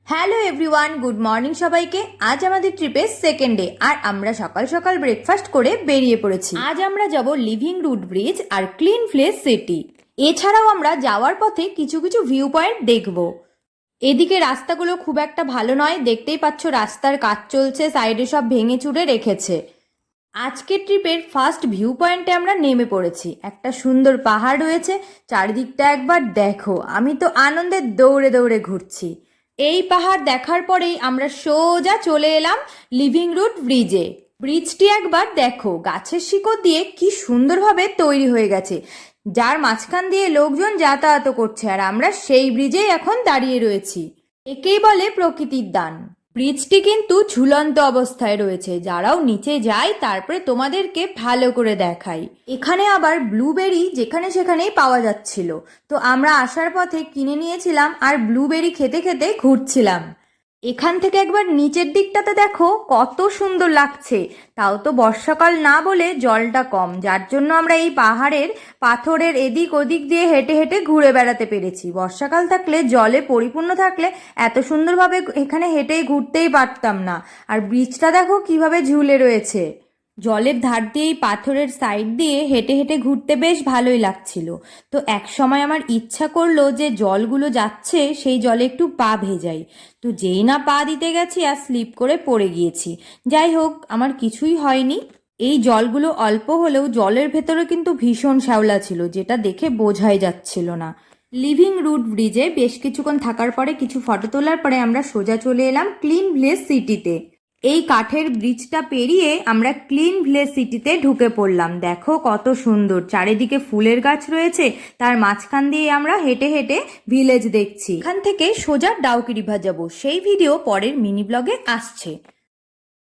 Hello everyone, good morning সবাইকে। আজ আমাদের ট্রিপের সেকেন্ড ডে আর আমরা সকাল সকাল ব্রেকফাস্ট করে বেরিয়ে পড়েছি। আজ আমরা যাব লিভিং রুট ব্রিজ আর ক্লিন প্লেস সিটি। এছাড়াও আমরা যাওয়ার পথে কিছু কিছু ভিউ পয়েন্ট দেখব। এদিকে রাস্তাগুলো খুব একটা ভালো নয়, দেখতেই পাচ্ছ রাস্তার কাজ চলছে, সাইডে সব ভেঙে চুরে রেখেছে। আজকের ট্রিপের ফার্স্ট ভিউ পয়েন্টে আমরা নেমে পড়েছি। একটা সুন্দর পাহাড় রয়েছে, চারিদিকটা একবার দেখো। আমি তো আনন্দে দৌড়ে দৌড়ে ঘুরছি। এই পাহাড় দেখার পরেই আমরা সোজা চলে এলাম লিভিং রুট ব্রিজে। ব্রিজটি একবার দেখো, গাছের শিকড় দিয়ে কি সুন্দরভাবে তৈরি হয়ে গেছে, যার মাঝখান দিয়ে লোকজন যাতায়াত করছে, আর আমরা সেই ব্রিজেই এখন দাঁড়িয়ে রয়েছি। একেই বলে প্রকৃতির দান। ব্রিজটি কিন্তু ঝুলন্ত অবস্থায় রয়েছে, যারাও নিচে যায় তারপরে তোমাদেরকে ভালো করে দেখাই। এখানে আবার ব্লুবেরি যেখানে সেখানেই পাওয়া যাচ্ছিল, তো আমরা আসার পথে কিনে নিয়েছিলাম আর ব্লুবেরি খেতে খেতে ঘুরছিলাম। এখান থেকে একবার নিচের দিকটাতে দেখো কত সুন্দর লাগছে। তাও তো বর্ষাকাল না বলে জলটা কম, যার জন্য আমরা এই পাহাড়ের পাথরের এদিক ওদিক দিয়ে হেঁটে হেঁটে ঘুরে বেড়াতে পেরেছি। বর্ষাকাল থাকলে, জলে পরিপূর্ণ থাকলে এত সুন্দরভাবে এখানে হেঁটেই ঘুরতেই পারতাম না। আর ব্রিজটা দেখো কিভাবে ঝুলে রয়েছে। জলের ধার দিয়ে এই পাথরের সাইড দিয়ে হেঁটে হেঁটে ঘুরতে বেশ ভালোই লাগছিল। তো এক সময় আমার ইচ্ছা করলো যে জলগুলো যাচ্ছে সেই জলে একটু পা ভেজাই। তো যেই না পা দিতে গেছি আর স্লিপ করে পড়ে গিয়েছি। যাই হোক, আমার কিছুই হয়নি। এই জলগুলো অল্প হলেও জলের ভেতরে কিন্তু ভীষণ শ্যাওলা ছিল, যেটা দেখে বোঝাই যাচ্ছিল না। লিভিং রুট ব্রিজে বেশ কিছুক্ষণ থাকার পরে, কিছু ফটো তোলার পরে আমরা সোজা চলে এলাম ক্লিন ভিলেজ সিটিতে। এই কাঠের ব্রিজটা পেরিয়ে আমরা ক্লিন ভিলেজ সিটিতে ঢুকে পড়লাম। দেখো কত সুন্দর, চারিদিকে ফুলের গাছ রয়েছে, তার মাঝখান দিয়ে আমরা হেঁটে হেঁটে ভিলেজ দেখছি। এখান থেকে সোজা ডাউকি রিভার যাব, সেই ভিডিও পরের মিনি ব্লগে আসছে।